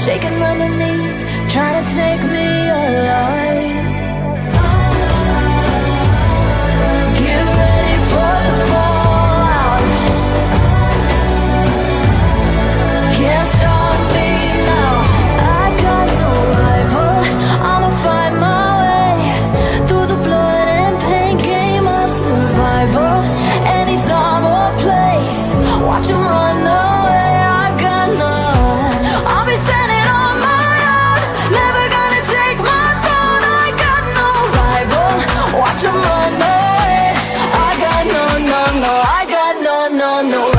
shaking underneath, trying to take me alive. Get ready for the fallout. Can't stop me now. I got no rival. I'ma find my way through the blood and pain game of survival. Any time or place, watch 'em run away. I got none. I'll be standing on my own, never gonna take my throne. I got no rival. Watch 'em run away. I got no, I got no, no.